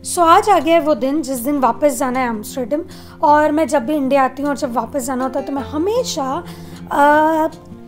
सो आज आ गया है वो दिन जिस दिन वापस जाना है एम्स्टर्डम। और मैं जब भी इंडिया आती हूँ और जब वापस जाना होता है तो मैं हमेशा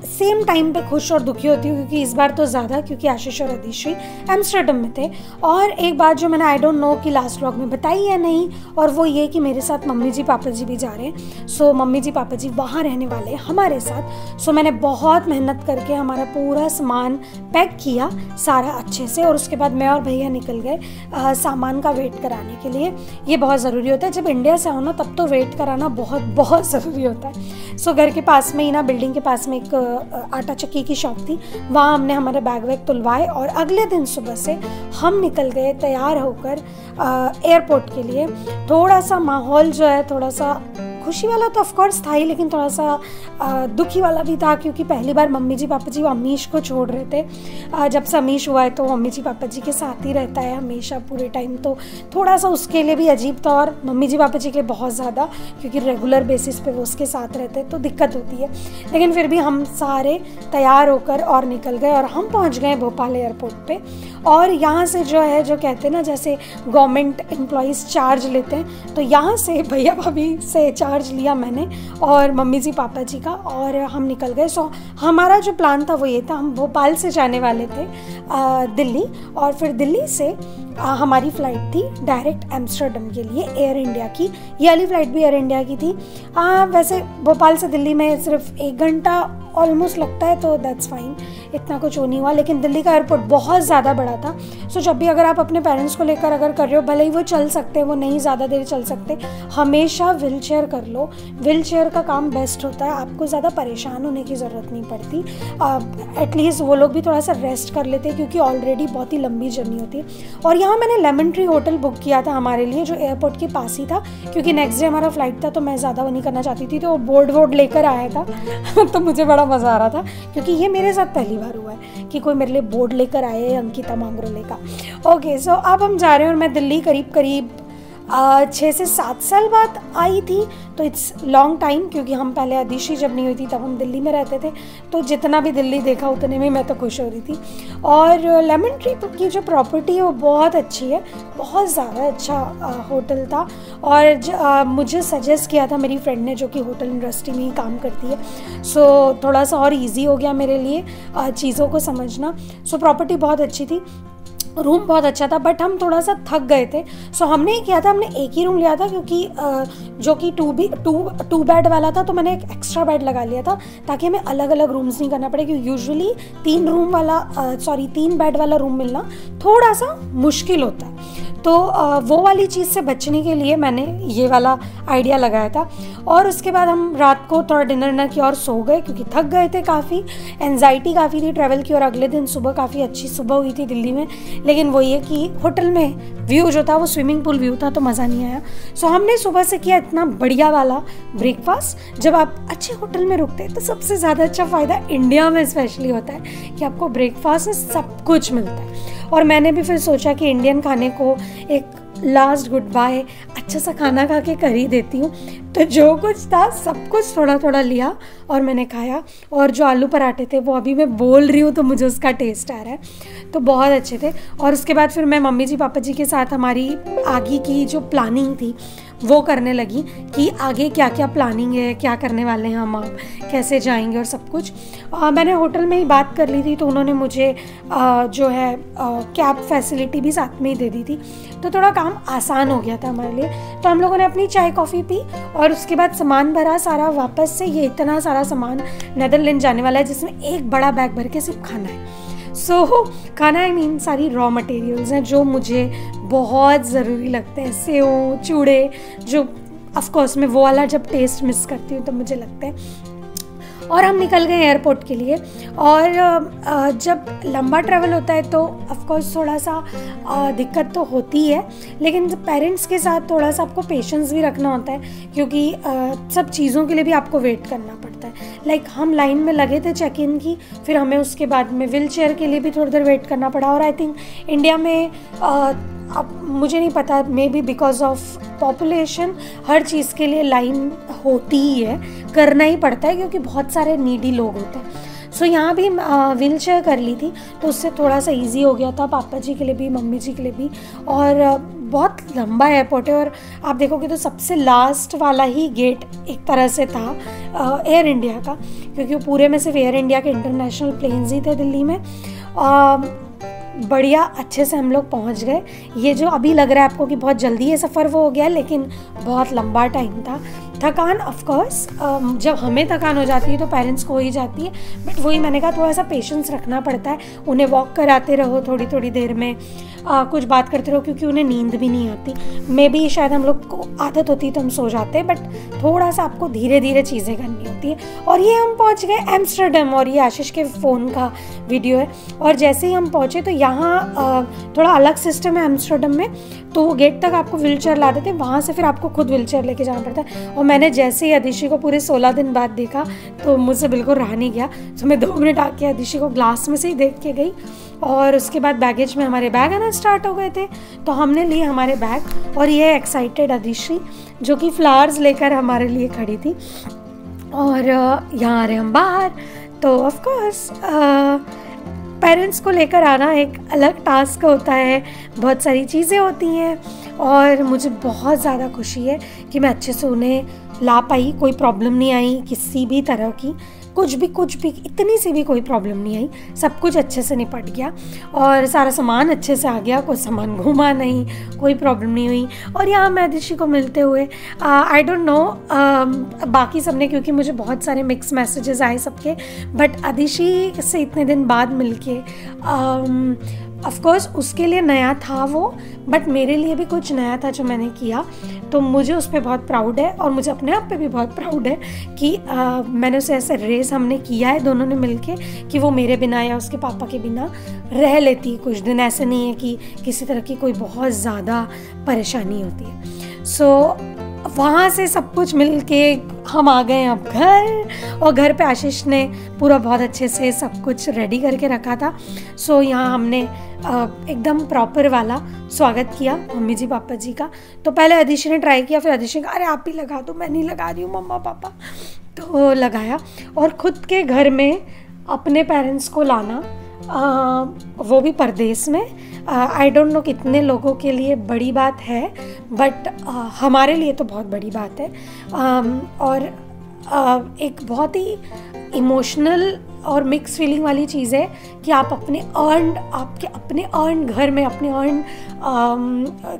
सेम टाइम पे खुश और दुखी होती हूँ, क्योंकि इस बार तो ज़्यादा, क्योंकि आशीष और अदिश्री एम्स्टर्डम में थे। और एक बात जो मैंने आई डोंट नो कि लास्ट व्लॉग में बताई या नहीं, और वो ये कि मेरे साथ मम्मी जी पापा जी भी जा रहे हैं। सो मम्मी जी पापा जी वहाँ रहने वाले हैं हमारे साथ। सो मैंने बहुत मेहनत करके हमारा पूरा सामान पैक किया सारा अच्छे से, और उसके बाद मैं और भैया निकल गए सामान का वेट कराने के लिए। ये बहुत ज़रूरी होता है, जब इंडिया से आओ ना तब तो वेट कराना बहुत बहुत ज़रूरी होता है। सो घर के पास में ही ना, बिल्डिंग के पास में एक आटा चक्की की शॉप थी, वहाँ हमने हमारे बैग वैग तुलवाए और अगले दिन सुबह से हम निकल गए तैयार होकर एयरपोर्ट के लिए। थोड़ा सा माहौल जो है थोड़ा सा खुशी वाला तो ऑफकोर्स था ही, लेकिन थोड़ा सा दुखी वाला भी था, क्योंकि पहली बार मम्मी जी पापा जी अमीश को छोड़ रहे थे। जब से अमीश हुआ है तो मम्मी जी पापा जी के साथ ही रहता है हमेशा पूरे टाइम, तो थोड़ा सा उसके लिए भी अजीब था, और मम्मी जी पापा जी के लिए बहुत ज़्यादा, क्योंकि रेगुलर बेसिस पे वो उसके साथ रहते तो दिक्कत होती है। लेकिन फिर भी हम सारे तैयार होकर और निकल गए, और हम पहुँच गए भोपाल एयरपोर्ट पर। और यहाँ से जो है, जो कहते हैं ना जैसे गवर्नमेंट एम्प्लॉइज़ चार्ज लेते हैं, तो यहाँ से भैया भाभी से चार्ज लिया मैंने और मम्मी जी पापा जी का, और हम निकल गए। सो हमारा जो प्लान था वो ये था, हम भोपाल से जाने वाले थे दिल्ली, और फिर दिल्ली से हमारी फ़्लाइट थी डायरेक्ट एम्स्टर्डम के लिए एयर इंडिया की। ये वाली फ़्लाइट भी एयर इंडिया की थी। वैसे भोपाल से दिल्ली में सिर्फ 1 घंटा ऑलमोस्ट लगता है, तो दैट्स फाइन, इतना कुछ नहीं हुआ। लेकिन दिल्ली का एयरपोर्ट बहुत ज़्यादा बड़ा था। सो जब भी अगर आप अपने पेरेंट्स को लेकर अगर कर रहे हो, भले ही वो चल सकते हैं, वो नहीं ज़्यादा देर चल सकते, हमेशा व्हील चेयर कर लो। व्हील चेयर का काम बेस्ट होता है, आपको ज़्यादा परेशान होने की ज़रूरत नहीं पड़ती। एटलीस्ट वो लोग भी थोड़ा सा रेस्ट कर लेते हैं, क्योंकि ऑलरेडी बहुत ही लंबी जर्नी होती है। और यहाँ मैंने लेमन ट्री होटल बुक किया था हमारे लिए, जो एयरपोर्ट के पास ही था, क्योंकि नेक्स्ट डे हमारा फ्लाइट था, तो मैं ज़्यादा वो नहीं करना चाहती थी, तो वो बोर्ड वोर्ड लेकर आया था तो मुझे बड़ा मज़ा आ रहा था, क्योंकि ये मेरे साथ पहली बार हुआ है कि कोई मेरे लिए बोर्ड लेकर आए है अंकिता मांगरोले का। ओके, सो अब हम जा रहे हैं, और मैं दिल्ली करीब 6 से 7 साल बाद आई थी, तो इट्स लॉन्ग टाइम, क्योंकि हम पहले अदिश्री जब नहीं हुई थी तब हम दिल्ली में रहते थे, तो जितना भी दिल्ली देखा उतने में मैं तो खुश हो रही थी। और लेमन ट्री की जो प्रॉपर्टी है वो बहुत अच्छी है, बहुत ज़्यादा अच्छा होटल था, और मुझे सजेस्ट किया था मेरी फ्रेंड ने, जो कि होटल इंडस्ट्री में ही काम करती है। सो थोड़ा सा और ईजी हो गया मेरे लिए चीज़ों को समझना। सो प्रॉपर्टी बहुत अच्छी थी, रूम बहुत अच्छा था, बट हम थोड़ा सा थक गए थे। सो हमने ये किया था, हमने एक ही रूम लिया था, क्योंकि जो कि टू बेड वाला था, तो मैंने एक एक्स्ट्रा बेड लगा लिया था, ताकि हमें अलग अलग रूम्स नहीं करना पड़े, क्योंकि यूजुअली 3 बेड वाला रूम मिलना थोड़ा सा मुश्किल होता है। तो वो वाली चीज़ से बचने के लिए मैंने ये वाला आइडिया लगाया था। और उसके बाद हम रात को थोड़ा डिनर किया और सो गए, क्योंकि थक गए थे काफ़ी, एंजाइटी काफ़ी थी ट्रैवल की, और अगले दिन सुबह काफ़ी अच्छी सुबह हुई थी दिल्ली में। लेकिन वो ये कि होटल में व्यू जो था वो स्विमिंग पूल व्यू था, तो मज़ा नहीं आया। सो हमने सुबह से किया इतना बढ़िया वाला ब्रेकफास्ट। जब आप अच्छे होटल में रुकते हैं तो सबसे ज़्यादा अच्छा फ़ायदा इंडिया में स्पेशली होता है कि आपको ब्रेकफास्ट में सब कुछ मिलता है। और मैंने भी फिर सोचा कि इंडियन खाने को एक लास्ट गुड बाय अच्छा सा खाना खा के कर ही देती हूँ। तो जो कुछ था सब कुछ थोड़ा थोड़ा लिया और मैंने खाया। और जो आलू पराठे थे वो अभी मैं बोल रही हूँ तो मुझे उसका टेस्ट आ रहा है, तो बहुत अच्छे थे। और उसके बाद फिर मैं मम्मी जी पापा जी के साथ हमारी आगे की जो प्लानिंग थी वो करने लगी कि आगे क्या क्या प्लानिंग है, क्या करने वाले हैं हम, आप कैसे जाएंगे और सब कुछ। मैंने होटल में ही बात कर ली थी, तो उन्होंने मुझे जो है कैब फैसिलिटी भी साथ में ही दे दी थी, तो थोड़ा काम आसान हो गया था हमारे लिए। तो हम लोगों ने अपनी चाय कॉफ़ी पी और उसके बाद सामान भरा सारा वापस से। ये इतना सारा सामान नेदरलैंड जाने वाला है, जिसमें एक बड़ा बैग भर के सिर्फ खाना है। खाना आई मीन सारी रॉ मटेरियल्स हैं जो मुझे बहुत ज़रूरी लगते हैं, सेव चूड़े, जो ऑफकोर्स मैं वो वाला जब टेस्ट मिस करती हूँ तो मुझे लगता है। और हम निकल गए एयरपोर्ट के लिए। और जब लंबा ट्रैवल होता है तो ऑफकोर्स थोड़ा सा दिक्कत तो होती है, लेकिन पेरेंट्स के साथ थोड़ा सा आपको पेशेंस भी रखना होता है, क्योंकि सब चीज़ों के लिए भी आपको वेट करना पड़ता है। लाइक हम लाइन में लगे थे चेक इन की, फिर हमें उसके बाद में व्हील चेयर के लिए भी थोड़ी देर वेट करना पड़ा। और आई थिंक इंडिया में अब मुझे नहीं पता, maybe because of population हर चीज़ के लिए लाइन होती ही है, करना ही पड़ता है, क्योंकि बहुत सारे नीडी लोग होते हैं। सो यहाँ भी व्हील चेयर कर ली थी, तो उससे थोड़ा सा इजी हो गया था पापा जी के लिए भी, मम्मी जी के लिए भी। और बहुत लंबा एयरपोर्ट है, और आप देखोगे तो सबसे लास्ट वाला ही गेट एक तरह से था एयर इंडिया का, क्योंकि वो पूरे में सिर्फ एयर इंडिया के इंटरनेशनल प्लेन्स ही थे दिल्ली में। बढ़िया अच्छे से हम लोग पहुंच गए। ये जो अभी लग रहा है आपको कि बहुत जल्दी ये सफ़र वो हो गया, लेकिन बहुत लंबा टाइम था। थकान ऑफ कोर्स जब हमें थकान हो जाती है तो पेरेंट्स को हो ही जाती है, बट वही मैंने कहा थोड़ा सा पेशेंस रखना पड़ता है। उन्हें वॉक कराते रहो थोड़ी थोड़ी देर में, कुछ बात करते रहो, क्योंकि उन्हें नींद भी नहीं आती। मे बी शायद हम लोग को आदत होती तो हम सो जाते, बट थोड़ा सा आपको धीरे धीरे चीज़ें करनी होती है। और ये हम पहुँच गए एम्स्टर्डम, और ये आशीष के फ़ोन का वीडियो है। और जैसे ही हम पहुँचे तो यहाँ थोड़ा अलग सिस्टम है एम्स्टर्डम में, तो वो गेट तक आपको व्हील चेयर ला देते हैं, वहाँ से फिर आपको खुद व्हील चेयर लेके जाना पड़ता है। और मैंने जैसे ही अदिशी को पूरे 16 दिन बाद देखा तो मुझसे बिल्कुल रहा नहीं गया, तो मैं 2 मिनट आके अदिशी को ग्लास में से ही देख के गई। और उसके बाद बैगेज में हमारे बैग आना स्टार्ट हो गए थे, तो हमने लिए हमारे बैग। और ये एक्साइटेड अदिशी जो कि फ्लावर्स लेकर हमारे लिए खड़ी थी। और यहाँ आ रहे हम बाहर, तो ऑफ कोर्स पेरेंट्स को लेकर आना एक अलग टास्क होता है, बहुत सारी चीज़ें होती हैं। और मुझे बहुत ज़्यादा खुशी है कि मैं अच्छे से उन्हें ला पाई, कोई प्रॉब्लम नहीं आई किसी भी तरह की, कुछ भी इतनी सी भी कोई प्रॉब्लम नहीं आई, सब कुछ अच्छे से निपट गया। और सारा सामान अच्छे से आ गया, कोई सामान घूमा नहीं, कोई प्रॉब्लम नहीं हुई। और यहाँ मैं अदिशी को मिलते हुए आई डोंट नो बाकी सब ने, क्योंकि मुझे बहुत सारे मिक्स मैसेजेस आए सबके, बट अदिशी से इतने दिन बाद मिलके ऑफ कोर्स उसके लिए नया था वो, बट मेरे लिए भी कुछ नया था जो मैंने किया, तो मुझे उस पर बहुत प्राउड है। और मुझे अपने आप पे भी बहुत प्राउड है कि मैंने उसे ऐसे रेस हमने किया है दोनों ने मिलके, कि वो मेरे बिना या उसके पापा के बिना रह लेती कुछ दिन। ऐसे नहीं है कि किसी तरह की कोई बहुत ज़्यादा परेशानी होती है। सो वहाँ से सब कुछ मिल के हम आ गए अब घर, और घर पे आशीष ने पूरा बहुत अच्छे से सब कुछ रेडी करके रखा था। सो यहाँ हमने एकदम प्रॉपर वाला स्वागत किया मम्मी जी पापा जी का। तो पहले अदिशी ने ट्राई किया, फिर अदिशी ने कहा अरे आप ही लगा दो, मैं नहीं लगा रही हूँ मम्मा पापा, तो लगाया। और ख़ुद के घर में अपने पेरेंट्स को लाना, वो भी परदेश में, आई डोंट नो कितने लोगों के लिए बड़ी बात है, बट हमारे लिए तो बहुत बड़ी बात है। और एक बहुत ही इमोशनल और मिक्स फीलिंग वाली चीज़ है कि आप आपके अपने अर्न घर में अपने अर्न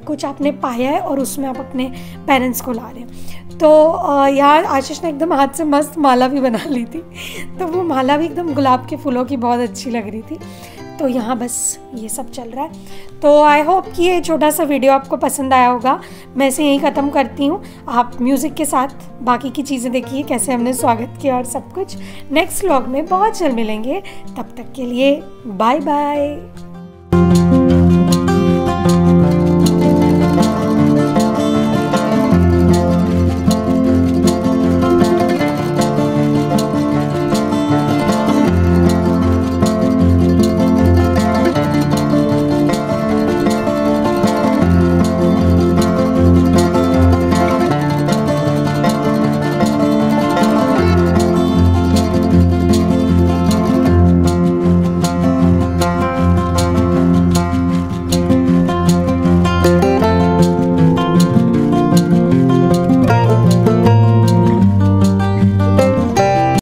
कुछ आपने पाया है, और उसमें आप अपने पेरेंट्स को ला रहे हैं। तो यार आशीष ने एकदम हाथ से मस्त माला भी बना ली थी, तो वो माला भी एकदम गुलाब के फूलों की बहुत अच्छी लग रही थी। तो यहाँ बस ये सब चल रहा है। तो आई होप कि ये छोटा सा वीडियो आपको पसंद आया होगा। मैं इसे यहीं ख़त्म करती हूँ। आप म्यूज़िक के साथ बाकी की चीज़ें देखिए, कैसे हमने स्वागत किया और सब कुछ। नेक्स्ट व्लॉग में बहुत जल्द मिलेंगे, तब तक के लिए बाय बाय।